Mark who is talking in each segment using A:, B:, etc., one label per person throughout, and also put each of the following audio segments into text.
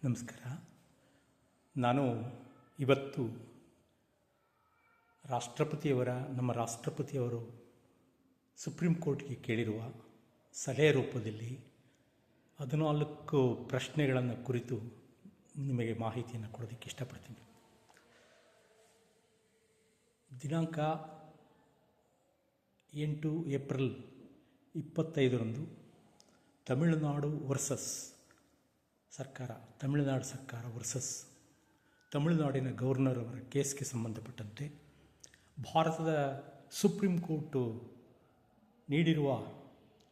A: ನಮಸ್ಕಾರ. ನಾನು ಇವತ್ತು ನಮ್ಮ ರಾಷ್ಟ್ರಪತಿಯವರು ಸುಪ್ರೀಂ ಕೋರ್ಟ್ಗೆ ಕೇಳಿರುವ ಸಲಹೆ ರೂಪದಲ್ಲಿ 14 ಪ್ರಶ್ನೆಗಳನ್ನು ಕುರಿತು ನಿಮಗೆ ಮಾಹಿತಿಯನ್ನು ಕೊಡೋದಕ್ಕೆ ಇಷ್ಟಪಡ್ತೀನಿ. ದಿನಾಂಕ 8 ಏಪ್ರಿಲ್ 25ರಂದು ತಮಿಳುನಾಡು ಸರ್ಕಾರ ವರ್ಸಸ್ ತಮಿಳುನಾಡಿನ ಗವರ್ನರ್ ಅವರ ಕೇಸ್ಗೆ ಸಂಬಂಧಪಟ್ಟಂತೆ ಭಾರತದ ಸುಪ್ರೀಂ ಕೋರ್ಟು ನೀಡಿರುವ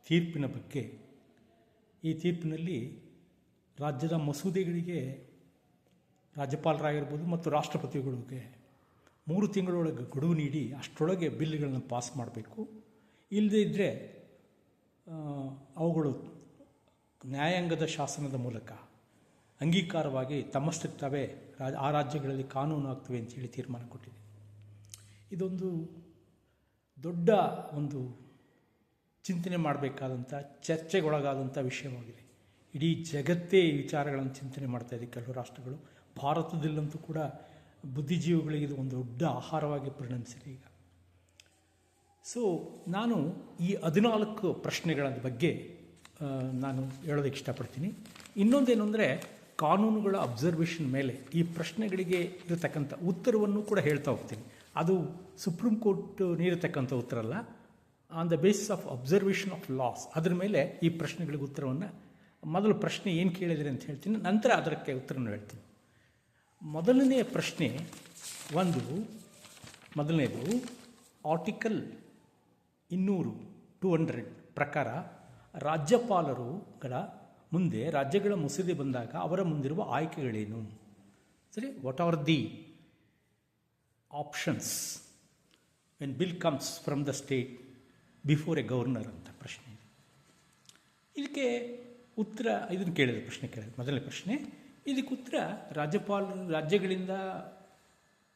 A: ತೀರ್ಪಿನ ಬಗ್ಗೆ, ಈ ತೀರ್ಪಿನಲ್ಲಿ ರಾಜ್ಯದ ಮಸೂದೆಗಳಿಗೆ ರಾಜ್ಯಪಾಲರಾಗಿರ್ಬೋದು ಮತ್ತು ರಾಷ್ಟ್ರಪತಿಗಳಿಗೆ 3 ತಿಂಗಳೊಳಗೆ ಗಡುವು ನೀಡಿ ಅಷ್ಟರೊಳಗೆ ಬಿಲ್ಗಳನ್ನು ಪಾಸ್ ಮಾಡಬೇಕು. ಇಲ್ಲದೇ ಇದ್ದರೆ ಅವುಗಳು ನ್ಯಾಯಾಂಗದ ಶಾಸನದ ಮೂಲಕ ಅಂಗೀಕಾರವಾಗಿ ತಮ್ಮಷ್ಟಕ್ಕೆ ತಾವೇ ಆ ರಾಜ್ಯಗಳಲ್ಲಿ ಕಾನೂನು ಆಗ್ತವೆ ಅಂತೇಳಿ ತೀರ್ಮಾನ ಕೊಟ್ಟಿದೆ. ಇದೊಂದು ದೊಡ್ಡ ಚಿಂತನೆ ಮಾಡಬೇಕಾದಂಥ, ಚರ್ಚೆಗೊಳಗಾದಂಥ ವಿಷಯವಾಗಿದೆ. ಇಡೀ ಜಗತ್ತೇ ಈ ವಿಚಾರಗಳನ್ನು ಚಿಂತನೆ ಮಾಡ್ತಾಯಿದೆ. ಕೆಲವು ರಾಷ್ಟ್ರಗಳು, ಭಾರತದಲ್ಲಂತೂ ಕೂಡ ಬುದ್ಧಿಜೀವಿಗಳಿಗೆ ಇದು ಒಂದು ದೊಡ್ಡ ಆಹಾರವಾಗಿ ಪರಿಣಮಿಸಿದೆ ಈಗ. ಸೊ ನಾನು ಈ 14 ಪ್ರಶ್ನೆಗಳ ಬಗ್ಗೆ ನಾನು ಹೇಳೋದಕ್ಕೆ ಇಷ್ಟಪಡ್ತೀನಿ. ಇನ್ನೊಂದೇನು ಅಂದರೆ, ಕಾನೂನುಗಳ ಅಬ್ಸರ್ವೇಷನ್ ಮೇಲೆ ಈ ಪ್ರಶ್ನೆಗಳಿಗೆ ಇರತಕ್ಕಂಥ ಉತ್ತರವನ್ನು ಕೂಡ ಹೇಳ್ತಾ ಹೋಗ್ತೀನಿ. ಅದು ಸುಪ್ರೀಂ ಕೋರ್ಟ್ ನೀಡತಕ್ಕಂಥ ಉತ್ತರ ಅಲ್ಲ, on the basis of observation of loss. ಅದರ ಮೇಲೆ ಈ ಪ್ರಶ್ನೆಗಳಿಗೆ ಉತ್ತರವನ್ನು, ಮೊದಲು ಪ್ರಶ್ನೆ ಏನು ಕೇಳಿದರೆ ಅಂತ ಹೇಳ್ತೀನಿ, ನಂತರ ಅದಕ್ಕೆ ಉತ್ತರವನ್ನು ಹೇಳ್ತೀನಿ. ಮೊದಲನೆಯ ಪ್ರಶ್ನೆ ಮೊದಲನೇದು ಆರ್ಟಿಕಲ್ 200 ಪ್ರಕಾರ ರಾಜ್ಯಪಾಲರುಗಳ ಮುಂದೆ ರಾಜ್ಯಗಳ ಮಸೂದೆ ಬಂದಾಗ ಅವರ ಮುಂದಿರುವ ಆಯ್ಕೆಗಳೇನು? ಸರಿ, what are the options when bill comes from the state before A governor ಅಂತ ಪ್ರಶ್ನೆ. ಇದಕ್ಕೆ ಉತ್ತರ, ಇದನ್ನು ಕೇಳಿದ ಮೊದಲನೇ ಪ್ರಶ್ನೆ. ಇದಕ್ಕೆ ಉತ್ತರ, ರಾಜ್ಯಗಳಿಂದ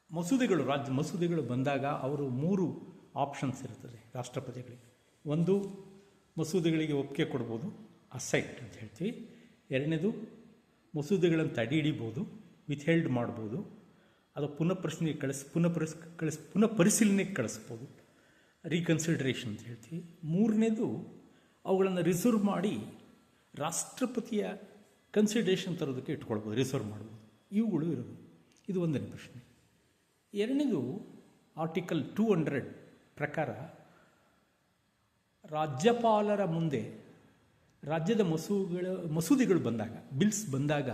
A: ಮಸೂದೆಗಳು ಬಂದಾಗ ಅವರು 3 ಆಪ್ಷನ್ಸ್ ಇರ್ತದೆ ರಾಷ್ಟ್ರಪತಿಗಳಿಗೆ. ಒಂದು, ಮಸೂದೆಗಳಿಗೆ ಒಪ್ಪಿಗೆ ಕೊಡ್ಬೋದು, ಅಸೈಟ್ ಅಂತ ಹೇಳ್ತೀವಿ. ಎರಡನೇದು, ಮಸೂದೆಗಳನ್ನು ತಡೆ ಹಿಡಿಬೋದು, ವಿಥ್ಹೆಲ್ಡ್ ಮಾಡ್ಬೋದು, ಅದು ಪುನಃ ಪರಿಶೀಲನೆಗೆ ಕಳಿಸ್ಬೋದು, ರೀಕನ್ಸಿಡರೇಷನ್ ಅಂತ ಹೇಳ್ತೀವಿ. ಮೂರನೇದು, ಅವುಗಳನ್ನು ರಿಸರ್ವ್ ಮಾಡಿ ರಾಷ್ಟ್ರಪತಿಯ ಕನ್ಸಿಡರೇಷನ್ ತರೋದಕ್ಕೆ ಇಟ್ಕೊಳ್ಬೋದು, ರಿಸರ್ವ್ ಮಾಡ್ಬೋದು. ಇವುಗಳು ಇರೋದು. ಇದು ಒಂದನೇ ಪ್ರಶ್ನೆ. ಎರಡನೇದು, ಆರ್ಟಿಕಲ್ 200 ಪ್ರಕಾರ ರಾಜ್ಯಪಾಲರ ಮುಂದೆ ರಾಜ್ಯದ ಮಸೂದೆಗಳು ಬಂದಾಗ, ಬಿಲ್ಸ್ ಬಂದಾಗ,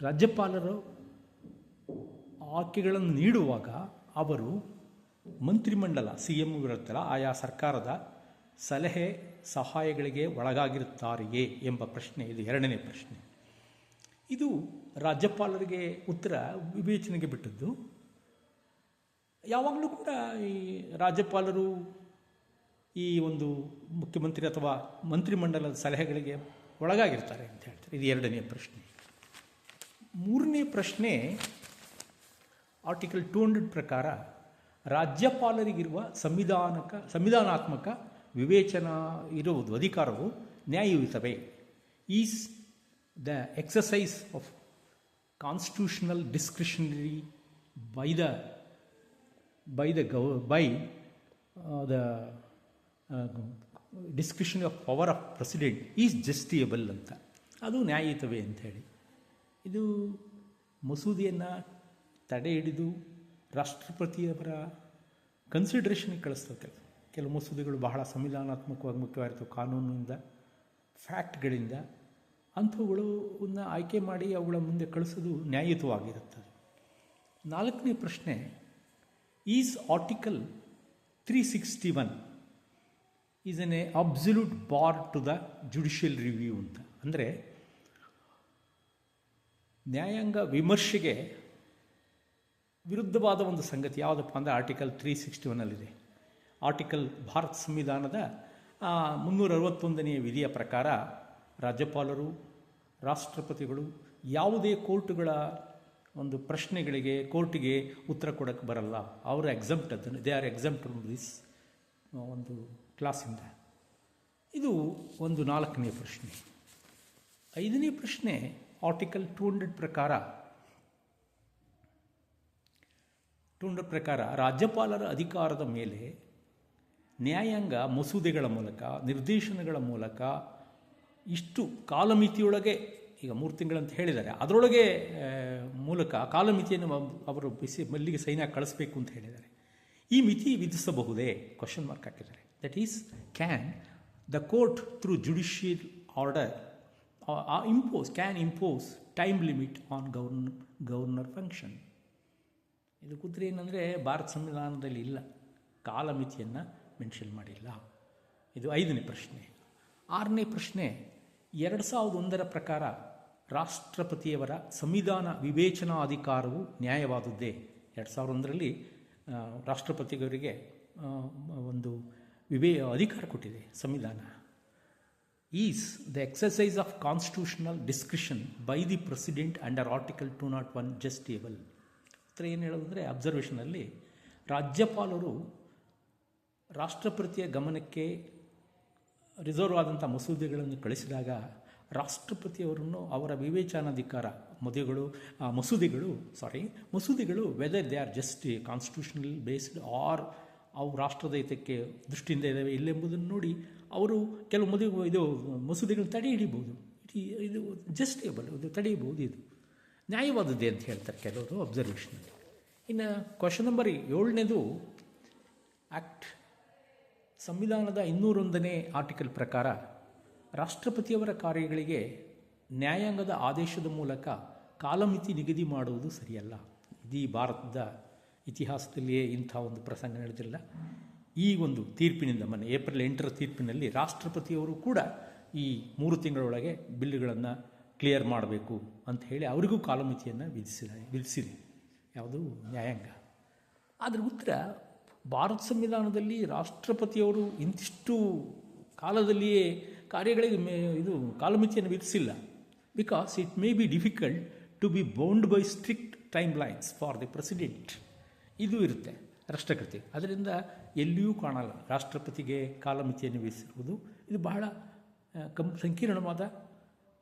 A: ರಾಜ್ಯಪಾಲರು ಆಯ್ಕೆಗಳನ್ನು ನೀಡುವಾಗ ಅವರು ಮಂತ್ರಿಮಂಡಲ, CM ಇರುತ್ತಲ್ಲ, ಆಯಾ ಸರ್ಕಾರದ ಸಲಹೆ ಸಹಾಯಗಳಿಗೆ ಒಳಗಾಗಿರುತ್ತಾರೆಯೇ ಎಂಬ ಪ್ರಶ್ನೆ. ಇದು ಎರಡನೇ ಪ್ರಶ್ನೆ. ಇದು ರಾಜ್ಯಪಾಲರಿಗೆ ಉತ್ತರ ವಿವೇಚನೆಗೆ ಬಿಟ್ಟದ್ದು. ಯಾವಾಗಲೂ ಕೂಡ ಈ ರಾಜ್ಯಪಾಲರು ಈ ಮುಖ್ಯಮಂತ್ರಿ ಅಥವಾ ಮಂತ್ರಿಮಂಡಲದ ಸಲಹೆಗಳಿಗೆ ಒಳಗಾಗಿರ್ತಾರೆ ಅಂತ ಹೇಳ್ತಾರೆ. ಇದು ಎರಡನೇ ಪ್ರಶ್ನೆ. ಮೂರನೇ ಪ್ರಶ್ನೆ, ಆರ್ಟಿಕಲ್ 200 ಪ್ರಕಾರ ರಾಜ್ಯಪಾಲರಿಗಿರುವ ಸಂವಿಧಾನಾತ್ಮಕ ವಿವೇಚನಾ ಇರುವುದು, ಅಧಿಕಾರವು ನ್ಯಾಯಯುತವೇ? Is the exercise of constitutional discretionary by the discretion of power of president is justiciable ಅಂತ, ಅದು ನ್ಯಾಯಯುತವೇ ಅಂಥೇಳಿ. ಇದು ಮಸೂದೆಯನ್ನು ತಡೆ ಹಿಡಿದು ರಾಷ್ಟ್ರಪತಿಯವರ ಕನ್ಸಿಡರೇಷನ್ಗೆ ಕಳಿಸ್ತದೆ. ಕೆಲವು ಮಸೂದೆಗಳು ಬಹಳ ಸಂವಿಧಾನಾತ್ಮಕವಾಗಿ ಮುಖ್ಯವಾಗಿರ್ತವೆ, ಕಾನೂನಿನಿಂದ, ಫ್ಯಾಕ್ಟ್ಗಳಿಂದ. ಅಂಥವುಗಳನ್ನು ಆಯ್ಕೆ ಮಾಡಿ ಅವುಗಳ ಮುಂದೆ ಕಳಿಸೋದು ನ್ಯಾಯಯುತವಾಗಿರುತ್ತದೆ. ನಾಲ್ಕನೇ ಪ್ರಶ್ನೆ, is article 361 is N absolute bar two the judicial review ಅಂತ. ಅಂದರೆ ನ್ಯಾಯಾಂಗ ವಿಮರ್ಶೆಗೆ ವಿರುದ್ಧವಾದ ಒಂದು ಸಂಗತಿ ಯಾವುದಪ್ಪ ಅಂದರೆ ಆರ್ಟಿಕಲ್ 361 ಆರ್ಟಿಕಲ್ ಭಾರತ ಸಂವಿಧಾನದ 361ನೇ ವಿಧಿಯ ಪ್ರಕಾರ ರಾಜ್ಯಪಾಲರು, ರಾಷ್ಟ್ರಪತಿಗಳು ಯಾವುದೇ ಕೋರ್ಟುಗಳ ಪ್ರಶ್ನೆಗಳಿಗೆ ಕೋರ್ಟಿಗೆ ಉತ್ತರ ಕೊಡೋಕ್ಕೆ ಬರಲ್ಲ. ಅವರು ಎಕ್ಸಮ್ಟ್, ಅದನ್ನು they are exempt from this ಕ್ಲಾಸಿಂದ. ಇದು 4ನೇ ಪ್ರಶ್ನೆ. 5ನೇ ಪ್ರಶ್ನೆ, ಆರ್ಟಿಕಲ್ 200 ಪ್ರಕಾರ ರಾಜ್ಯಪಾಲರ ಅಧಿಕಾರದ ಮೇಲೆ ನ್ಯಾಯಾಂಗ ಮಸೂದೆಗಳ ಮೂಲಕ, ನಿರ್ದೇಶನಗಳ ಮೂಲಕ ಇಷ್ಟು ಕಾಲಮಿತಿಯೊಳಗೆ, ಈಗ 3 ತಿಂಗಳಂತ ಹೇಳಿದ್ದಾರೆ, ಅದರೊಳಗೆ ಮೂಲಕ ಕಾಲಮಿತಿಯನ್ನು ಅವರು ಮಲ್ಲಿಗೆ ಸೈನ್ಯ ಕಳಿಸ್ಬೇಕು ಅಂತ ಹೇಳಿದ್ದಾರೆ. ಈ ಮಿತಿ ವಿಧಿಸಬಹುದೇ ಕ್ವಶನ್ ಮಾರ್ಕ್ ಹಾಕಿದ್ದಾರೆ. That is, can the court through judicial order impose time limit on governor function. ಇದು ಕೂತ್ರೆ ಏನಂದರೆ ಭಾರತ ಸಂವಿಧಾನದಲ್ಲಿ ಇಲ್ಲ, ಕಾಲಮಿತಿಯನ್ನು ಮೆನ್ಷನ್ ಮಾಡಿಲ್ಲ. ಇದು 5ನೇ ಪ್ರಶ್ನೆ. 6ನೇ ಪ್ರಶ್ನೆ, 2001 ಪ್ರಕಾರ ರಾಷ್ಟ್ರಪತಿಯವರ ಸಂವಿಧಾನ ವಿವೇಚನಾಧಿಕಾರವು ನ್ಯಾಯವಾದುದೇ. 2001ರಲ್ಲಿ ರಾಷ್ಟ್ರಪತಿಯವರಿಗೆ ಒಂದು ಅಧಿಕಾರ ಕೊಟ್ಟಿದೆ ಸಂವಿಧಾನ. Is the exercise of constitutional discretion by the president under article 201 ಜಸ್ಟಿಯಬಲ್. ಉತ್ತರ ಏನು ಹೇಳೋದಂದರೆ, ಅಬ್ಸರ್ವೇಷನಲ್ಲಿ ರಾಜ್ಯಪಾಲರು ರಾಷ್ಟ್ರಪತಿಯ ಗಮನಕ್ಕೆ ರಿಸರ್ವ್ ಆದಂಥ ಮಸೂದೆಗಳನ್ನು ಕಳಿಸಿದಾಗ ರಾಷ್ಟ್ರಪತಿಯವರನ್ನು ಅವರ ವಿವೇಚನಾಧಿಕಾರ ಮಸೂದೆಗಳು whether they are just constitutional based or ಅವು ರಾಷ್ಟ್ರದ ಹಿತಕ್ಕೆ ದೃಷ್ಟಿಯಿಂದ ಇದ್ದಾವೆ ಇಲ್ಲೆಂಬುದನ್ನು ನೋಡಿ ಅವರು ಕೆಲವು ಮಸೂದೆಗಳನ್ನು ತಡೆ ಹಿಡಿಬೋದು. ಇದು ಜಸ್ಟೇಬಲ್, ಇದು ತಡೆಯಬಹುದು, ಇದು ನ್ಯಾಯವಾದದ್ದೇ ಅಂತ ಹೇಳ್ತಾರೆ ಕೆಲವರು ಅಬ್ಸರ್ವೇಷನಲ್ಲಿ. ಇನ್ನು ಕ್ವಶನ್ ನಂಬರ್ 7ನೇದು, ಆ್ಯಕ್ಟ್ ಸಂವಿಧಾನದ 201ನೇ ಆರ್ಟಿಕಲ್ ಪ್ರಕಾರ ರಾಷ್ಟ್ರಪತಿಯವರ ಕಾರ್ಯಗಳಿಗೆ ನ್ಯಾಯಾಂಗದ ಆದೇಶದ ಮೂಲಕ ಕಾಲಮಿತಿ ನಿಗದಿ ಮಾಡುವುದು ಸರಿಯಲ್ಲ. ಇಡೀ ಭಾರತದ ಇತಿಹಾಸದಲ್ಲಿಯೇ ಇಂಥ ಒಂದು ಪ್ರಸಂಗ ನಡೆದಿಲ್ಲ. ಈ ಒಂದು ತೀರ್ಪಿನಿಂದ, ಮೊನ್ನೆ ಏಪ್ರಿಲ್ 8ರ ತೀರ್ಪಿನಲ್ಲಿ ರಾಷ್ಟ್ರಪತಿಯವರು ಕೂಡ ಈ 3 ತಿಂಗಳೊಳಗೆ ಬಿಲ್ಗಳನ್ನು ಕ್ಲಿಯರ್ ಮಾಡಬೇಕು ಅಂತ ಹೇಳಿ ಅವರಿಗೂ ಕಾಲಮಿತಿಯನ್ನು ವಿಧಿಸಿದೆ ಯಾವುದು ನ್ಯಾಯಾಂಗ. ಆದರೆ ಉತ್ತರ, ಭಾರತ ಸಂವಿಧಾನದಲ್ಲಿ ರಾಷ್ಟ್ರಪತಿಯವರು ಇಂತಿಷ್ಟು ಕಾಲದಲ್ಲಿಯೇ ಕಾರ್ಯಗಳಿಗೆ ಕಾಲಮಿತಿಯನ್ನು ವಿಧಿಸಿಲ್ಲ. Because it may be difficult to be bound by strict timelines for the president. ಇದು ಇರುತ್ತೆ ರಾಷ್ಟ್ರಪತಿ. ಅದರಿಂದ ಎಲ್ಲಿಯೂ ಕಾಣಲ್ಲ ರಾಷ್ಟ್ರಪತಿಗೆ ಕಾಲಮಿತಿಯನ್ನು ವಿಧಿಸಿರುವುದು. ಇದು ಬಹಳ ಸಂಕೀರ್ಣವಾದ,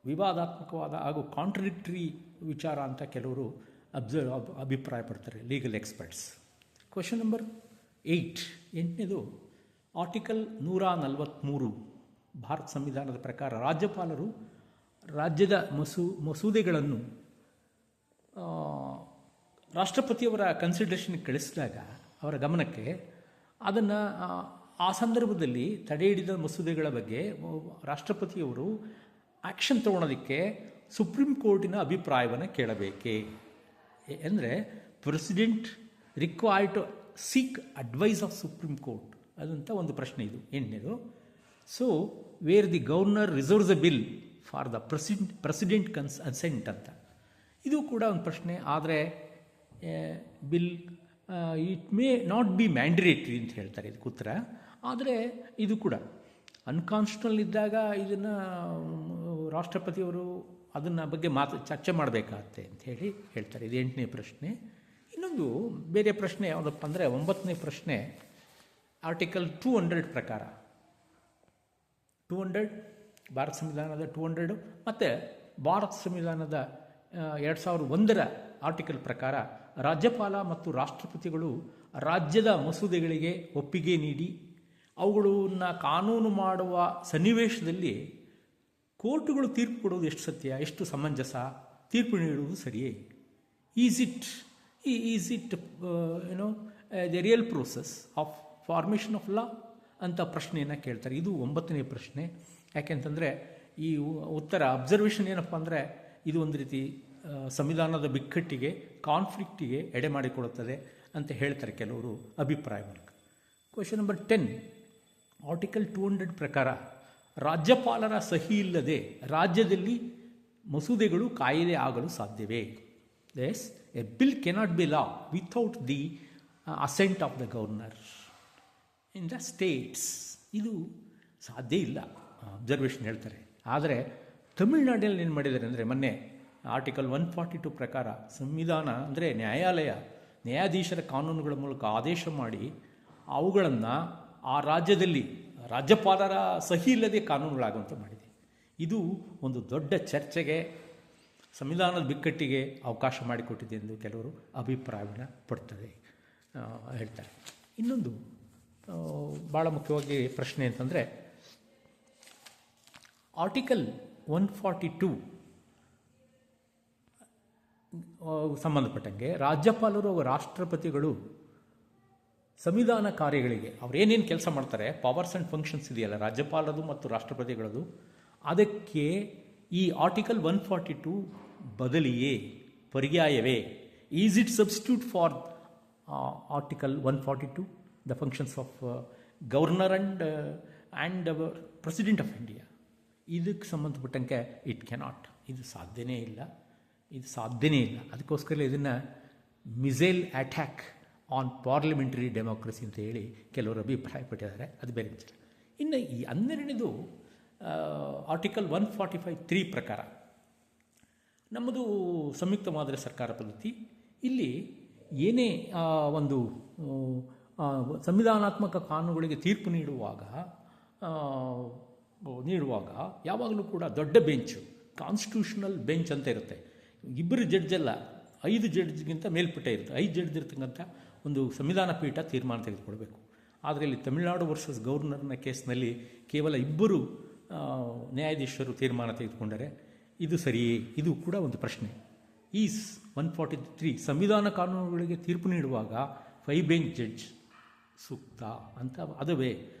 A: ವಿವಾದಾತ್ಮಕವಾದ ಹಾಗೂ ಕಾಂಟ್ರಡಿಕ್ಟರಿ ವಿಚಾರ ಅಂತ ಕೆಲವರು ಅಭಿಪ್ರಾಯಪಡ್ತಾರೆ, ಲೀಗಲ್ ಎಕ್ಸ್ಪರ್ಟ್ಸ್. ಕ್ವಶನ್ ನಂಬರ್ 8ನೇದು, ಆರ್ಟಿಕಲ್ 143 ಭಾರತ ಸಂವಿಧಾನದ ಪ್ರಕಾರ ರಾಜ್ಯಪಾಲರು ರಾಜ್ಯದ ಮಸೂದೆಗಳನ್ನು ರಾಷ್ಟ್ರಪತಿಯವರ ಕನ್ಸಿಡರೇಷನ್ಗೆ ಕಳಿಸಿದಾಗ, ಅವರ ಗಮನಕ್ಕೆ, ಅದನ್ನು ಆ ಸಂದರ್ಭದಲ್ಲಿ ತಡೆ ಹಿಡಿದ ಮಸೂದೆಗಳ ಬಗ್ಗೆ ರಾಷ್ಟ್ರಪತಿಯವರು ಆ್ಯಕ್ಷನ್ ತೊಗೊಳೋದಕ್ಕೆ ಸುಪ್ರೀಂ ಕೋರ್ಟಿನ ಅಭಿಪ್ರಾಯವನ್ನು ಕೇಳಬೇಕೇ? ಅಂದರೆ president required to seek advice of supreme court ಅದಂತ ಒಂದು ಪ್ರಶ್ನೆ ಇದು 8ನೇದು. So where the governor reserves a bill for the president consent ಅಂತ, ಇದು ಕೂಡ ಒಂದು ಪ್ರಶ್ನೆ. ಆದರೆ bill it may not be mandatory ಅಂತ ಹೇಳ್ತಾರೆ ಇದಕ್ಕೆ ಉತ್ತರ. ಆದರೆ ಇದು ಕೂಡ ಅನ್ಕಾನ್ಸ್ಟಿಟ್ಯೂಷನಲ್ ಇದ್ದಾಗ ಇದನ್ನು ರಾಷ್ಟ್ರಪತಿಯವರು ಅದನ್ನು ಬಗ್ಗೆ ಚರ್ಚೆ ಮಾಡಬೇಕಾಗತ್ತೆ ಅಂತ ಹೇಳ್ತಾರೆ. ಇದು 8ನೇ ಪ್ರಶ್ನೆ. ಇನ್ನೊಂದು ಬೇರೆ ಪ್ರಶ್ನೆ ಯಾವುದಪ್ಪ ಅಂದರೆ 9ನೇ ಪ್ರಶ್ನೆ, ಆರ್ಟಿಕಲ್ 200 ಪ್ರಕಾರ 200 ಭಾರತ ಸಂವಿಧಾನದ 200 ಮತ್ತು ಭಾರತ ಸಂವಿಧಾನದ 2001ರ ಆರ್ಟಿಕಲ್ ಪ್ರಕಾರ ರಾಜ್ಯಪಾಲ ಮತ್ತು ರಾಷ್ಟ್ರಪತಿಗಳು ರಾಜ್ಯದ ಮಸೂದೆಗಳಿಗೆ ಒಪ್ಪಿಗೆ ನೀಡಿ ಅವುಗಳನ್ನು ಕಾನೂನು ಮಾಡುವ ಸನ್ನಿವೇಶದಲ್ಲಿ ಕೋರ್ಟುಗಳು ತೀರ್ಪು ಕೊಡುವುದು ಎಷ್ಟು ಸತ್ಯ, ಎಷ್ಟು ಸಮಂಜಸ, ತೀರ್ಪು ನೀಡುವುದು ಸರಿಯೇ? Is it the real process of formation of law ಅಂತ ಪ್ರಶ್ನೆಯನ್ನು ಕೇಳ್ತಾರೆ. ಇದು 9ನೇ ಪ್ರಶ್ನೆ. ಯಾಕೆಂತಂದರೆ ಈ ಉತ್ತರ ಅಬ್ಸರ್ವೇಷನ್ ಏನಪ್ಪ ಅಂದರೆ, ಇದು ಒಂದು ರೀತಿ ಸಂವಿಧಾನದ ಬಿಕ್ಕಟ್ಟಿಗೆ, ಕಾನ್ಫ್ಲಿಕ್ಟಿಗೆ ಎಡೆ ಮಾಡಿಕೊಡುತ್ತದೆ ಅಂತ ಹೇಳ್ತಾರೆ ಕೆಲವರು ಅಭಿಪ್ರಾಯ ಮೂಲಕ. ಕ್ವಶನ್ ನಂಬರ್ 10, ಆರ್ಟಿಕಲ್ 200 ಪ್ರಕಾರ ರಾಜ್ಯಪಾಲರ ಸಹಿ ಇಲ್ಲದೆ ರಾಜ್ಯದಲ್ಲಿ ಮಸೂದೆಗಳು ಕಾಯಿದೆ ಆಗಲು ಸಾಧ್ಯವೇ? Yes, a bill cannot be law without the assent of the governor in the states. ಇದು ಸಾಧ್ಯ ಇಲ್ಲ, ಅಬ್ಸರ್ವೇಷನ್ ಹೇಳ್ತಾರೆ. ಆದರೆ ತಮಿಳುನಾಡಿನಲ್ಲಿ ಏನು ಮಾಡಿದ್ದಾರೆ ಅಂದರೆ, ಮೊನ್ನೆ ಆರ್ಟಿಕಲ್ 142 ಪ್ರಕಾರ ಸಂವಿಧಾನ ಅಂದರೆ ನ್ಯಾಯಾಧೀಶರ ಕಾನೂನುಗಳ ಮೂಲಕ ಆದೇಶ ಮಾಡಿ ಅವುಗಳನ್ನು ಆ ರಾಜ್ಯದಲ್ಲಿ ರಾಜ್ಯಪಾಲರ ಸಹಿ ಇಲ್ಲದೆ ಕಾನೂನುಗಳಾಗುವಂತೆ ಮಾಡಿದೆ. ಇದು ಒಂದು ದೊಡ್ಡ ಚರ್ಚೆಗೆ ಸಂವಿಧಾನದ ಬಿಕ್ಕಟ್ಟಿಗೆ ಅವಕಾಶ ಮಾಡಿಕೊಟ್ಟಿದೆ ಎಂದು ಕೆಲವರು ಅಭಿಪ್ರಾಯವನ್ನು ಪಡ್ತಾರೆ ಹೇಳ್ತಾರೆ. ಇನ್ನೊಂದು ಭಾಳ ಮುಖ್ಯವಾಗಿ ಪ್ರಶ್ನೆ ಅಂತಂದರೆ, ಆರ್ಟಿಕಲ್ 142 ಸಂಬಂಧಪಟ್ಟಂಗೆ ರಾಜ್ಯಪಾಲರು ಹಾಗೂ ರಾಷ್ಟ್ರಪತಿಗಳು ಸಂವಿಧಾನ ಕಾರ್ಯಗಳಿಗೆ ಅವರೇನೇನು ಕೆಲಸ ಮಾಡ್ತಾರೆ, ಪವರ್ಸ್ ಆ್ಯಂಡ್ ಫಂಕ್ಷನ್ಸ್ ಇದೆಯಲ್ಲ ರಾಜ್ಯಪಾಲರದು ಮತ್ತು ರಾಷ್ಟ್ರಪತಿಗಳದು, ಅದಕ್ಕೆ ಈ ಆರ್ಟಿಕಲ್ 142 ಬದಲಿಯೇ, ಪರ್ಯಾಯವೇ, is it substitute for article 142 the functions of governor and president of India? ಇದಕ್ಕೆ ಸಂಬಂಧಪಟ್ಟಂಗೆ ಇಟ್ ಕೆನಾಟ್, ಇದು ಸಾಧ್ಯನೇ ಇಲ್ಲ. ಅದಕ್ಕೋಸ್ಕರ ಇದನ್ನು missile attack on parliamentary democracy ಅಂತ ಹೇಳಿ ಕೆಲವರು ಅಭಿಪ್ರಾಯಪಟ್ಟಿದ್ದಾರೆ. ಅದು ಬೇರೆ ವಿಚಾರ. ಇನ್ನು ಈ 12ನೇದು ಆರ್ಟಿಕಲ್ 145(3) ಪ್ರಕಾರ ನಮ್ಮದು ಸಂಯುಕ್ತ ಮಾದರಿ ಸರ್ಕಾರ ಪದ್ಧತಿ. ಇಲ್ಲಿ ಏನೇ ಒಂದು ಸಂವಿಧಾನಾತ್ಮಕ ಕಾನೂನುಗಳಿಗೆ ತೀರ್ಪು ನೀಡುವಾಗ ಯಾವಾಗಲೂ ಕೂಡ ದೊಡ್ಡ ಬೆಂಚು, ಕಾನ್ಸ್ಟಿಟ್ಯೂಷನಲ್ ಬೆಂಚ್ ಅಂತ ಇರುತ್ತೆ. 2 ಜಡ್ಜಲ್ಲ, 5 ಜಡ್ಜ್ಗಿಂತ ಮೇಲ್ಪಟ್ಟ ಇರುತ್ತೆ. 5 ಜಡ್ಜ್ ಇರ್ತಕ್ಕಂಥ ಒಂದು ಸಂವಿಧಾನ ಪೀಠ ತೀರ್ಮಾನ ತೆಗೆದುಕೊಳ್ಬೇಕು. ಆದರೆ ಇಲ್ಲಿ ತಮಿಳುನಾಡು ವರ್ಸಸ್ ಗವರ್ನರ್ನ ಕೇಸ್ನಲ್ಲಿ ಕೇವಲ 2 ನ್ಯಾಯಾಧೀಶರು ತೀರ್ಮಾನ ತೆಗೆದುಕೊಂಡರೆ ಇದು ಸರಿಯೇ? ಇದು ಕೂಡ ಒಂದು ಪ್ರಶ್ನೆ. ಈ 143 ಸಂವಿಧಾನ ಕಾನೂನುಗಳಿಗೆ ತೀರ್ಪು ನೀಡುವಾಗ 5 ಬೆಂಚ್ ಜಡ್ಜ್ ಸೂಕ್ತ ಅಂತ ಅದುವೇ?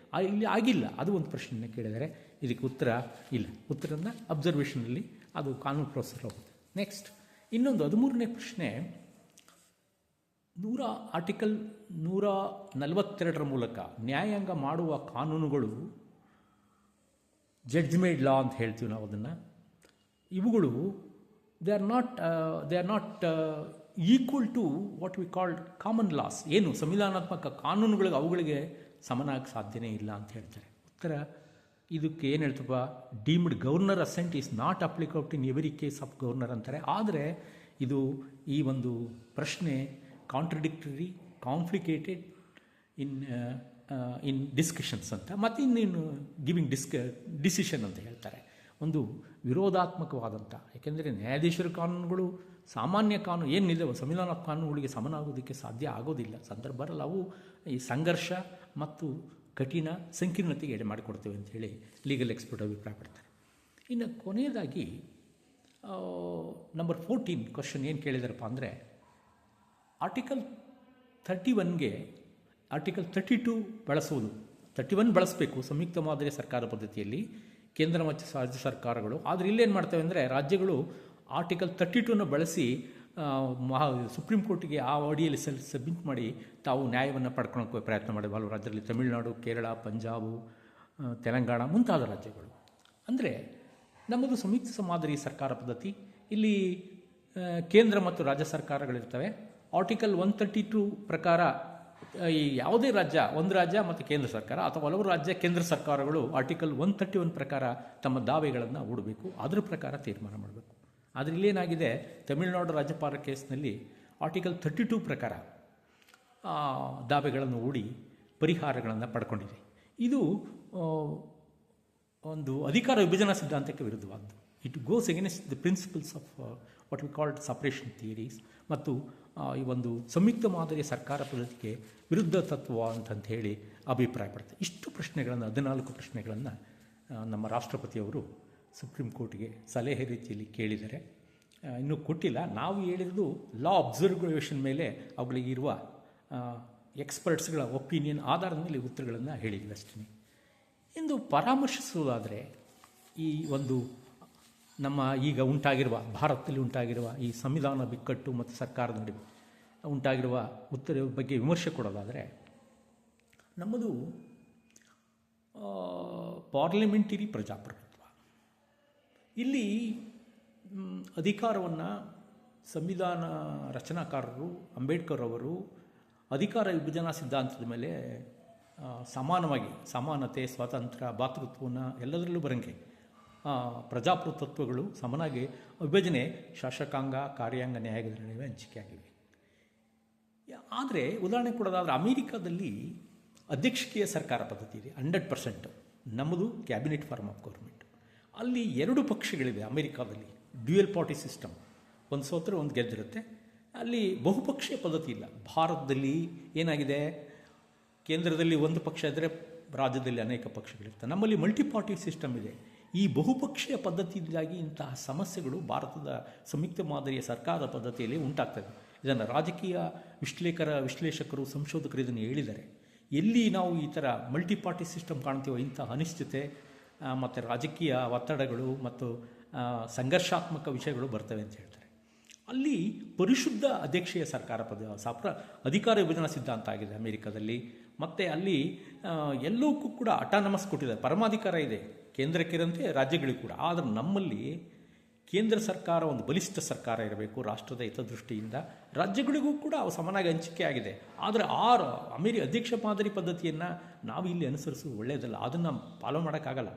A: ಇಲ್ಲಿ ಆಗಿಲ್ಲ. ಅದು ಒಂದು ಪ್ರಶ್ನೆಯನ್ನು ಕೇಳಿದರೆ ಇದಕ್ಕೆ ಉತ್ತರ ಇಲ್ಲ. ಉತ್ತರನ ಅಬ್ಸರ್ವೇಷನಲ್ಲಿ ಅದು ಕಾನೂನು ಪ್ರೋಸೆಸ್ ಹೋಗುತ್ತೆ. ನೆಕ್ಸ್ಟ್ ಇನ್ನೊಂದು 13ನೇ ಪ್ರಶ್ನೆ, ಆರ್ಟಿಕಲ್ 142 ಮೂಲಕ ನ್ಯಾಯಾಂಗ ಮಾಡುವ ಕಾನೂನುಗಳು ಜಡ್ಜ್ ಮೇಡ್ ಲಾ ಅಂತ ಹೇಳ್ತೀವಿ ನಾವು ಅದನ್ನು. ಇವುಗಳು they are not equal to what we called common laws. ಏನು ಸಂವಿಧಾನಾತ್ಮಕ ಕಾನೂನುಗಳಿಗೆ ಅವುಗಳಿಗೆ ಸಮನಾಗಿ ಸಾಧ್ಯನೇ ಇಲ್ಲ ಅಂತ ಹೇಳ್ತಾರೆ. ಉತ್ತರ ಇದಕ್ಕೆ ಏನು ಹೇಳ್ತಪ್ಪ, deemed governor assent is not applicable in every case of governor ಅಂತಾರೆ. ಆದರೆ ಇದು ಈ ಒಂದು ಪ್ರಶ್ನೆ ಕಾಂಟ್ರಡಿಕ್ಟರಿ, ಕಾಂಪ್ಲಿಕೇಟೆಡ್ ಇನ್ ಡಿಸ್ಕಷನ್ಸ್ ಅಂತ, ಮತ್ತು ಇನ್ನೇನು ಗಿವಿಂಗ್ ಡಿಸಿಷನ್ ಅಂತ ಹೇಳ್ತಾರೆ. ಒಂದು ವಿರೋಧಾತ್ಮಕವಾದಂಥ, ಯಾಕೆಂದರೆ ನ್ಯಾಯಾಧೀಶರ ಕಾನೂನುಗಳು ಸಾಮಾನ್ಯ ಕಾನೂನು ಏನಿದೆ ಸಂವಿಧಾನ ಕಾನೂನುಗಳಿಗೆ ಸಮನಾಗೋದಕ್ಕೆ ಸಾಧ್ಯ ಆಗೋದಿಲ್ಲ. ಸಂದರ್ಭದಲ್ಲಿ ಅವು ಈ ಸಂಘರ್ಷ ಮತ್ತು ಕಠಿಣ ಸಂಕೀರ್ಣತೆಗೆ ಎಡೆ ಮಾಡಿಕೊಡ್ತೇವೆ ಅಂಥೇಳಿ ಲೀಗಲ್ ಎಕ್ಸ್ಪರ್ಟ್ ಅಭಿಪ್ರಾಯಪಡ್ತಾರೆ. ಇನ್ನು ಕೊನೆಯದಾಗಿ ನಂಬರ್ 14 ಕ್ವಶನ್ ಏನು ಕೇಳಿದಾರಪ್ಪ ಅಂದರೆ, ಆರ್ಟಿಕಲ್ 31ಗೆ ಆರ್ಟಿಕಲ್ 32 ಬಳಸುವುದು. 31 ಬಳಸಬೇಕು ಸಂಯುಕ್ತ ಮಾದರಿ ಸರ್ಕಾರ ಪದ್ಧತಿಯಲ್ಲಿ ಕೇಂದ್ರ ಮತ್ತು ರಾಜ್ಯ ಸರ್ಕಾರಗಳು. ಆದರೆ ಇಲ್ಲೇನು ಮಾಡ್ತೇವೆ ಅಂದರೆ, ರಾಜ್ಯಗಳು ಆರ್ಟಿಕಲ್ 32ನ ಬಳಸಿ ಸುಪ್ರೀಂ ಕೋರ್ಟಿಗೆ ಆ ಅಡಿಯಲ್ಲಿ ಸಬ್ಮಿಟ್ ಮಾಡಿ ತಾವು ನ್ಯಾಯವನ್ನು ಪಡ್ಕೊಳ್ಳೋಕ್ಕೆ ಪ್ರಯತ್ನ ಮಾಡಿದ ಹಲವು ರಾಜ್ಯದಲ್ಲಿ ತಮಿಳುನಾಡು, ಕೇರಳ, ಪಂಜಾಬು, ತೆಲಂಗಾಣ ಮುಂತಾದ ರಾಜ್ಯಗಳು. ಅಂದರೆ ನಮ್ಮದು ಸಂಯುಕ್ತ ಮಾದರಿ ಸರ್ಕಾರ ಪದ್ಧತಿ. ಇಲ್ಲಿ ಕೇಂದ್ರ ಮತ್ತು ರಾಜ್ಯ ಸರ್ಕಾರಗಳಿರ್ತವೆ. ಆರ್ಟಿಕಲ್ 132 ಪ್ರಕಾರ ಈ ಯಾವುದೇ ರಾಜ್ಯ, ಒಂದು ರಾಜ್ಯ ಮತ್ತು ಕೇಂದ್ರ ಸರ್ಕಾರ ಅಥವಾ ಹಲವು ರಾಜ್ಯ ಕೇಂದ್ರ ಸರ್ಕಾರಗಳು ಆರ್ಟಿಕಲ್ 131 ಪ್ರಕಾರ ತಮ್ಮ ದಾವೆಗಳನ್ನು ಹೂಡಬೇಕು. ಅದರ ಪ್ರಕಾರ ತೀರ್ಮಾನ ಮಾಡಬೇಕು. ಆದರೆ ಇಲ್ಲೇನಾಗಿದೆ, ತಮಿಳುನಾಡು ರಾಜ್ಯಪಾಲ ಕೇಸ್ನಲ್ಲಿ ಆರ್ಟಿಕಲ್ 32 ಪ್ರಕಾರ ದಾವೆಗಳನ್ನು ಹೂಡಿ ಪರಿಹಾರಗಳನ್ನು ಪಡ್ಕೊಂಡಿದೆ. ಇದು ಒಂದು ಅಧಿಕಾರ ವಿಭಜನಾ ಸಿದ್ಧಾಂತಕ್ಕೆ ವಿರುದ್ಧವಾದ್ದು. It goes against the principles of what we called separation theories ಮತ್ತು ಈ ಒಂದು ಸಂಯುಕ್ತ ಮಾದರಿಯ ಸರ್ಕಾರ ಪದ್ಧತಿಗೆ ವಿರುದ್ಧ ತತ್ವ ಅಂತ ಹೇಳಿ ಅಭಿಪ್ರಾಯಪಡ್ತಾರೆ. ಇಷ್ಟು ಪ್ರಶ್ನೆಗಳನ್ನು 14 ಪ್ರಶ್ನೆಗಳನ್ನು ನಮ್ಮ ರಾಷ್ಟ್ರಪತಿಯವರು ಸುಪ್ರೀಂ ಕೋರ್ಟ್ಗೆ ಸಲಹೆ ರೀತಿಯಲ್ಲಿ ಕೇಳಿದ್ದಾರೆ. ಇನ್ನೂ ಕೊಟ್ಟಿಲ್ಲ. ನಾವು ಹೇಳಿರೋದು ಲಾ ಅಬ್ಸರ್ವೇಷನ್ ಮೇಲೆ ಅವುಗಳಿಗಿರುವ ಎಕ್ಸ್ಪರ್ಟ್ಸ್ಗಳ ಒಪಿನಿಯನ್ ಆಧಾರದ ಮೇಲೆ ಉತ್ತರಗಳನ್ನು ಹೇಳಿದ್ವಿ ಅಷ್ಟೇ. ಇಂದು ಪರಾಮರ್ಶಿಸುವುದಾದರೆ ಈ ಒಂದು ನಮ್ಮ ಈಗ ಭಾರತದಲ್ಲಿ ಉಂಟಾಗಿರುವ ಈ ಸಂವಿಧಾನ ಬಿಕ್ಕಟ್ಟು ಮತ್ತು ಸರ್ಕಾರದ ನಡುವೆ ಉಂಟಾಗಿರುವ ಉತ್ತರ ಬಗ್ಗೆ ವಿಮರ್ಶೆ ಕೊಡೋದಾದರೆ, ನಮ್ಮದು ಪಾರ್ಲಿಮೆಂಟರಿ ಪ್ರಜಾಪ್ರಭುತ್ವ. ಇಲ್ಲಿ ಅಧಿಕಾರವನ್ನು ಸಂವಿಧಾನ ರಚನಾಕಾರರು ಅಂಬೇಡ್ಕರ್ ಅವರು ಅಧಿಕಾರ ವಿಭಜನಾ ಸಿದ್ಧಾಂತದ ಮೇಲೆ ಸಮಾನವಾಗಿ ಸಮಾನತೆ, ಸ್ವಾತಂತ್ರ್ಯ, ಭಾತೃತ್ವನ ಎಲ್ಲದರಲ್ಲೂ ಬರಂಗೆ ಪ್ರಜಾಪ್ರಭುತ್ವಗಳು ಸಮನಾಗಿ ವಿಭಜನೆ ಶಾಸಕಾಂಗ, ಕಾರ್ಯಾಂಗ, ನ್ಯಾಯಾಂಗದ ನಡುವೆ ಹಂಚಿಕೆಯಾಗಿವೆ. ಆದರೆ ಉದಾಹರಣೆ ಕೊಡೋದಾದರೆ ಅಮೇರಿಕಾದಲ್ಲಿ ಅಧ್ಯಕ್ಷೀಯ ಸರ್ಕಾರ ಪದ್ಧತಿ ಇದೆ 100%. ನಮ್ಮದು ಕ್ಯಾಬಿನೆಟ್ ಫಾರ್ಮ್ ಆಫ್ ಗೌರ್ಮೆಂಟ್. ಅಲ್ಲಿ 2 ಪಕ್ಷಗಳಿವೆ ಅಮೇರಿಕಾದಲ್ಲಿ, ಡ್ಯುಯಲ್ ಪಾರ್ಟಿ ಸಿಸ್ಟಮ್, ಒಂದು ಸೋತ್ರೆ ಒಂದು ಗೆದ್ದಿರುತ್ತೆ. ಅಲ್ಲಿ ಬಹುಪಕ್ಷೀಯ ಪದ್ಧತಿ ಇಲ್ಲ. ಭಾರತದಲ್ಲಿ ಏನಾಗಿದೆ, ಕೇಂದ್ರದಲ್ಲಿ ಒಂದು ಪಕ್ಷ ಇದ್ದರೆ ರಾಜ್ಯದಲ್ಲಿ ಅನೇಕ ಪಕ್ಷಗಳಿರ್ತವೆ. ನಮ್ಮಲ್ಲಿ ಮಲ್ಟಿ ಪಾರ್ಟಿ ಸಿಸ್ಟಮ್ ಇದೆ. ಈ ಬಹುಪಕ್ಷೀಯ ಪದ್ಧತಿಯಿಂದಾಗಿ ಇಂತಹ ಸಮಸ್ಯೆಗಳು ಭಾರತದ ಸಂಯುಕ್ತ ಮಾದರಿಯ ಸರ್ಕಾರದ ಪದ್ಧತಿಯಲ್ಲಿ ಉಂಟಾಗ್ತದೆ. ಇದನ್ನು ರಾಜಕೀಯ ವಿಶ್ಲೇಷಕರು, ಸಂಶೋಧಕರು ಇದನ್ನು ಹೇಳಿದ್ದಾರೆ. ಎಲ್ಲಿ ನಾವು ಈ ಥರ ಮಲ್ಟಿ ಪಾರ್ಟಿ ಸಿಸ್ಟಮ್ ಕಾಣ್ತೀವೋ ಇಂಥ ಅನಿಶ್ಚಿತೆ ಮತ್ತು ರಾಜಕೀಯ ಒತ್ತಡಗಳು ಮತ್ತು ಸಂಘರ್ಷಾತ್ಮಕ ವಿಷಯಗಳು ಬರ್ತವೆ ಅಂತ ಹೇಳ್ತಾರೆ. ಅಲ್ಲಿ ಪರಿಶುದ್ಧ ಅಧ್ಯಕ್ಷೀಯ ಸರ್ಕಾರ ಅಧಿಕಾರ ವಿಭಜನಾ ಸಿದ್ಧಾಂತ ಆಗಿದೆ ಅಮೆರಿಕದಲ್ಲಿ. ಮತ್ತು ಅಲ್ಲಿ ಎಲ್ಲವಕ್ಕೂ ಕೂಡ ಅಟಾನಮಸ್ ಕೊಟ್ಟಿದ್ದಾರೆ, ಪರಮಾಧಿಕಾರ ಇದೆ ಕೇಂದ್ರಕ್ಕಿರಂತೆ ರಾಜ್ಯಗಳಿಗೂ ಕೂಡ. ಆದರೆ ನಮ್ಮಲ್ಲಿ ಕೇಂದ್ರ ಸರ್ಕಾರ ಒಂದು ಬಲಿಷ್ಠ ಸರ್ಕಾರ ಇರಬೇಕು ರಾಷ್ಟ್ರದ ಹಿತದೃಷ್ಟಿಯಿಂದ, ರಾಜ್ಯಗಳಿಗೂ ಕೂಡ ಅವು ಸಮನಾಗಿ ಹಂಚಿಕೆ ಆಗಿದೆ. ಆದರೆ ಅಧ್ಯಕ್ಷ ಮಾದರಿ ಪದ್ಧತಿಯನ್ನು ನಾವು ಇಲ್ಲಿ ಅನುಸರಿಸೋದು ಒಳ್ಳೆಯದಲ್ಲ, ಅದನ್ನು ಫಾಲೋ ಮಾಡೋಕ್ಕಾಗಲ್ಲ.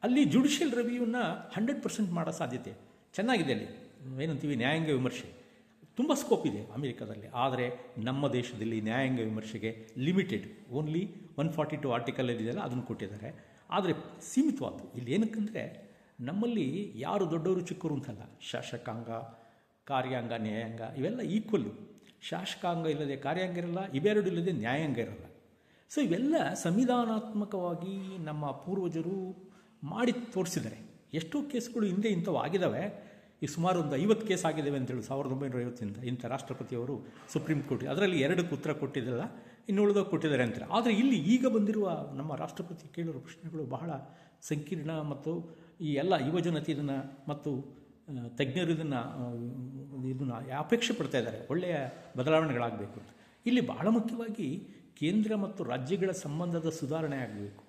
A: ಅಲ್ಲಿ ಜುಡಿಷಿಯಲ್ ರಿವ್ಯೂವನ್ನು 100% ಮಾಡೋ ಸಾಧ್ಯತೆ ಚೆನ್ನಾಗಿದೆ. ಅಲ್ಲಿ ಏನಂತೀವಿ ನ್ಯಾಯಾಂಗ ವಿಮರ್ಶೆ ತುಂಬ ಸ್ಕೋಪ್ ಇದೆ ಅಮೆರಿಕದಲ್ಲಿ. ಆದರೆ ನಮ್ಮ ದೇಶದಲ್ಲಿ ನ್ಯಾಯಾಂಗ ವಿಮರ್ಶೆಗೆ ಲಿಮಿಟೆಡ್, ಓನ್ಲಿ 142 ಆರ್ಟಿಕಲ್ ಇದೆಯಲ್ಲ ಅದನ್ನು ಕೊಟ್ಟಿದ್ದಾರೆ. ಆದರೆ ಸೀಮಿತವಾದ್ದು ಇಲ್ಲಿ. ಏನಕ್ಕಂದರೆ ನಮ್ಮಲ್ಲಿ ಯಾರು ದೊಡ್ಡವರು ಚಿಕ್ಕವರು ಅಂತಲ್ಲ, ಶಾಸಕಾಂಗ, ಕಾರ್ಯಾಂಗ, ನ್ಯಾಯಾಂಗ ಇವೆಲ್ಲ ಈಕ್ವಲ್ಲು. ಶಾಸಕಾಂಗ ಇಲ್ಲದೆ ಕಾರ್ಯಾಂಗ ಇರಲ್ಲ, ಇವೆರಡು ಇಲ್ಲದೆ ನ್ಯಾಯಾಂಗ ಇರಲ್ಲ. ಸೊ ಇವೆಲ್ಲ ಸಂವಿಧಾನಾತ್ಮಕವಾಗಿ ನಮ್ಮ ಪೂರ್ವಜರು ಮಾಡಿ ತೋರಿಸಿದ್ದಾರೆ. ಎಷ್ಟೋ ಕೇಸ್ಗಳು ಹಿಂದೆ ಇಂಥವು ಆಗಿದ್ದಾವೆ. ಈ ಸುಮಾರು ಒಂದು 50 ಕೇಸ್ ಆಗಿದ್ದಾವೆ ಅಂತೇಳಿ 1950 ಇಂಥ ರಾಷ್ಟ್ರಪತಿಯವರು ಸುಪ್ರೀಂ ಕೋರ್ಟ್ ಅದರಲ್ಲಿ 2ಕ್ಕೆ ಉತ್ತರ ಕೊಟ್ಟಿದ್ದಲ್ಲ, ಇನ್ನು ಉಳಿದೋಗಿ ಕೊಟ್ಟಿದ್ದಾರೆ ಅಂತಾರೆ. ಆದರೆ ಇಲ್ಲಿ ಈಗ ಬಂದಿರುವ ನಮ್ಮ ರಾಷ್ಟ್ರಪತಿ ಕೇಳಿರೋ ಪ್ರಶ್ನೆಗಳು ಬಹಳ ಸಂಕೀರ್ಣ ಮತ್ತು ಈ ಎಲ್ಲ ಯುವಜನತೆ ಇದನ್ನು ಮತ್ತು ತಜ್ಞರು ಇದನ್ನು ಅಪೇಕ್ಷೆ ಪಡ್ತಾ ಇದ್ದಾರೆ, ಒಳ್ಳೆಯ ಬದಲಾವಣೆಗಳಾಗಬೇಕು ಅಂತ. ಇಲ್ಲಿ ಬಹಳ ಮುಖ್ಯವಾಗಿ ಕೇಂದ್ರ ಮತ್ತು ರಾಜ್ಯಗಳ ಸಂಬಂಧದ ಸುಧಾರಣೆ ಆಗಬೇಕು.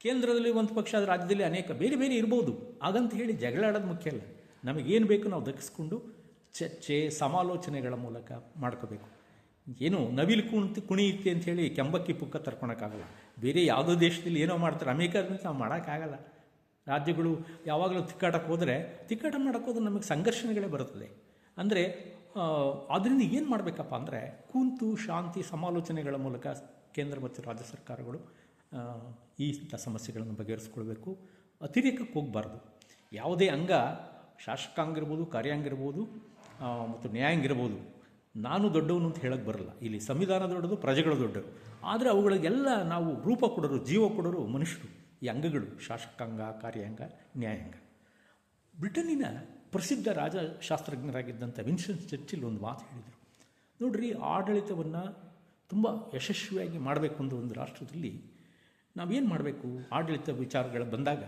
A: ಕೇಂದ್ರದಲ್ಲಿ ಒಂದು ಪಕ್ಷ, ರಾಜ್ಯದಲ್ಲಿ ಅನೇಕ ಬೇರೆ ಬೇರೆ ಇರ್ಬೋದು. ಹಾಗಂತ ಹೇಳಿ ಜಗಳ ಆಡೋದು ಮುಖ್ಯ ಅಲ್ಲ. ನಮಗೇನು ಬೇಕು ನಾವು ದಕ್ಕಿಸ್ಕೊಂಡು ಚರ್ಚೆ, ಸಮಾಲೋಚನೆಗಳ ಮೂಲಕ ಮಾಡ್ಕೋಬೇಕು. ಏನು ನವಿಲು ಕುಣಿಯುತ್ತೆ ಅಂಥೇಳಿ ಕೆಂಬಕ್ಕಿ ಪುಕ್ಕ ತರ್ಕೊಳಕ್ಕಾಗಲ್ಲ. ಬೇರೆ ಯಾವುದೋ ದೇಶದಲ್ಲಿ ಏನೋ ಮಾಡ್ತಾರೆ, ಅಮೇರಿಕಾದಲ್ಲಿ ನಾವು ಮಾಡೋಕ್ಕಾಗಲ್ಲ. ರಾಜ್ಯಗಳು ಯಾವಾಗಲೂ ತಿಕ್ಕಾಟ ಮಾಡೋಕ್ಕೋದ್ರೆ ನಮಗೆ ಸಂಘರ್ಷಣೆಗಳೇ ಬರುತ್ತದೆ. ಅಂದರೆ ಅದರಿಂದ ಏನು ಮಾಡಬೇಕಪ್ಪ ಅಂದರೆ ಕೂತು ಶಾಂತಿ ಸಮಾಲೋಚನೆಗಳ ಮೂಲಕ ಕೇಂದ್ರ ಮತ್ತು ರಾಜ್ಯ ಸರ್ಕಾರಗಳು ಈ ಸಮಸ್ಯೆಗಳನ್ನು ಬಗೆಹರಿಸ್ಕೊಳ್ಬೇಕು. ಅತಿರೇಕಕ್ಕೆ ಹೋಗಬಾರ್ದು. ಯಾವುದೇ ಅಂಗ, ಶಾಸಕಾಂಗ ಇರ್ಬೋದು, ಕಾರ್ಯಾಂಗ ಇರ್ಬೋದು ಮತ್ತು ನ್ಯಾಯಾಂಗ ಇರ್ಬೋದು, ನಾನು ದೊಡ್ಡವನು ಅಂತ ಹೇಳಕ್ಕೆ ಬರಲ್ಲ. ಇಲ್ಲಿ ಸಂವಿಧಾನ ದೊಡ್ಡದು, ಪ್ರಜೆಗಳು ದೊಡ್ಡರು. ಆದರೆ ಅವುಗಳಿಗೆಲ್ಲ ನಾವು ರೂಪ ಕೊಡೋರು, ಜೀವ ಕೊಡೋರು ಮನುಷ್ಯರು. ಈ ಅಂಗಗಳು ಶಾಸಕಾಂಗ, ಕಾರ್ಯಾಂಗ, ನ್ಯಾಯಾಂಗ. ಬ್ರಿಟನ್ನಿನ ಪ್ರಸಿದ್ಧ ರಾಜಶಾಸ್ತ್ರಜ್ಞರಾಗಿದ್ದಂಥ ವಿನ್ಸ್ಟನ್ ಚರ್ಚಿಲ್ ಒಂದು ಮಾತು ಹೇಳಿದರು. ನೋಡ್ರಿ, ಆಡಳಿತವನ್ನು ತುಂಬ ಯಶಸ್ವಿಯಾಗಿ ಮಾಡಬೇಕು ಅಂತ ಒಂದು ರಾಷ್ಟ್ರದಲ್ಲಿ ನಾವೇನು ಮಾಡಬೇಕು? ಆಡಳಿತ ವಿಚಾರಗಳು ಬಂದಾಗ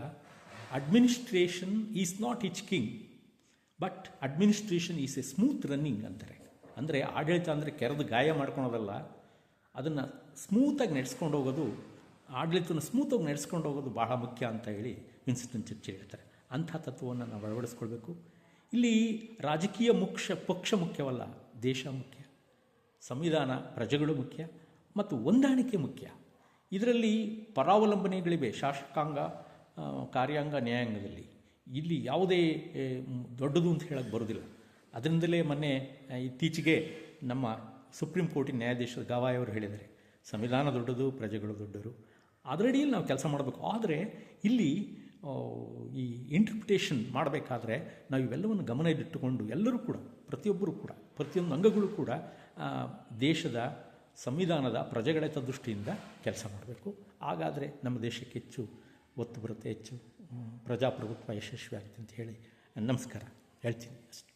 A: administration is not each king but administration is A smooth running ಅಂತಾರೆ. ಅಂದರೆ ಆಡಳಿತ ಅಂದರೆ ಕೆರೆದು ಗಾಯ ಮಾಡ್ಕೊಳೋದಲ್ಲ, ಅದನ್ನು ಸ್ಮೂತಾಗಿ ನಡೆಸ್ಕೊಂಡು ಹೋಗೋದು, ಆಡಳಿತನ ಸ್ಮೂತಾಗಿ ನಡೆಸ್ಕೊಂಡು ಹೋಗೋದು ಬಹಳ ಮುಖ್ಯ ಅಂತ ಹೇಳಿ ವಿನ್ಸ್ಟನ್ ಚರ್ಚಿಲ್ ಹೇಳ್ತಾರೆ. ಅಂಥ ತತ್ವವನ್ನು ನಾವು ಅಳವಡಿಸ್ಕೊಳ್ಬೇಕು. ಇಲ್ಲಿ ರಾಜಕೀಯ ಪಕ್ಷ ಮುಖ್ಯವಲ್ಲ, ದೇಶ ಮುಖ್ಯ, ಸಂವಿಧಾನ, ಪ್ರಜೆಗಳು ಮುಖ್ಯ ಮತ್ತು ಹೊಂದಾಣಿಕೆ ಮುಖ್ಯ. ಇದರಲ್ಲಿ ಪರಾವಲಂಬನೆಗಳಿವೆ ಶಾಸಕಾಂಗ, ಕಾರ್ಯಾಂಗ, ನ್ಯಾಯಾಂಗದಲ್ಲಿ. ಇಲ್ಲಿ ಯಾವುದೇ ದೊಡ್ಡದು ಅಂತ ಹೇಳಕ್ಕೆ ಬರೋದಿಲ್ಲ. ಅದರಿಂದಲೇ ಮೊನ್ನೆ ಇತ್ತೀಚೆಗೆ ನಮ್ಮ ಸುಪ್ರೀಂ ಕೋರ್ಟಿನ ನ್ಯಾಯಾಧೀಶರು ಗವಾಯ್ ಅವರು ಹೇಳಿದ್ದಾರೆ, ಸಂವಿಧಾನ ದೊಡ್ಡದು, ಪ್ರಜೆಗಳು ದೊಡ್ಡರು. ಅದರಡಿಯಲ್ಲಿ ನಾವು ಕೆಲಸ ಮಾಡಬೇಕು. ಆದರೆ ಇಲ್ಲಿ ಈ ಇಂಟರ್ಪ್ರಿಟೇಷನ್ ಮಾಡಬೇಕಾದ್ರೆ ನಾವು ಇವೆಲ್ಲವನ್ನು ಗಮನದಲ್ಲಿಟ್ಟುಕೊಂಡು ಎಲ್ಲರೂ ಕೂಡ, ಪ್ರತಿಯೊಬ್ಬರೂ ಕೂಡ, ಪ್ರತಿಯೊಂದು ಅಂಗಗಳು ಕೂಡ ದೇಶದ ಸಂವಿಧಾನದ ಪ್ರಜೆಗಳ ದೃಷ್ಟಿಯಿಂದ ಕೆಲಸ ಮಾಡಬೇಕು. ಹಾಗಾದರೆ ನಮ್ಮ ದೇಶಕ್ಕೆ ಹೆಚ್ಚು ಒತ್ತು ಬರುತ್ತೆ, ಹೆಚ್ಚು ಪ್ರಜಾಪ್ರಭುತ್ವ ಯಶಸ್ವಿ ಆಗುತ್ತೆ ಅಂತ ಹೇಳಿ ನಮಸ್ಕಾರ ಹೇಳ್ತೀನಿ ಅಷ್ಟೇ.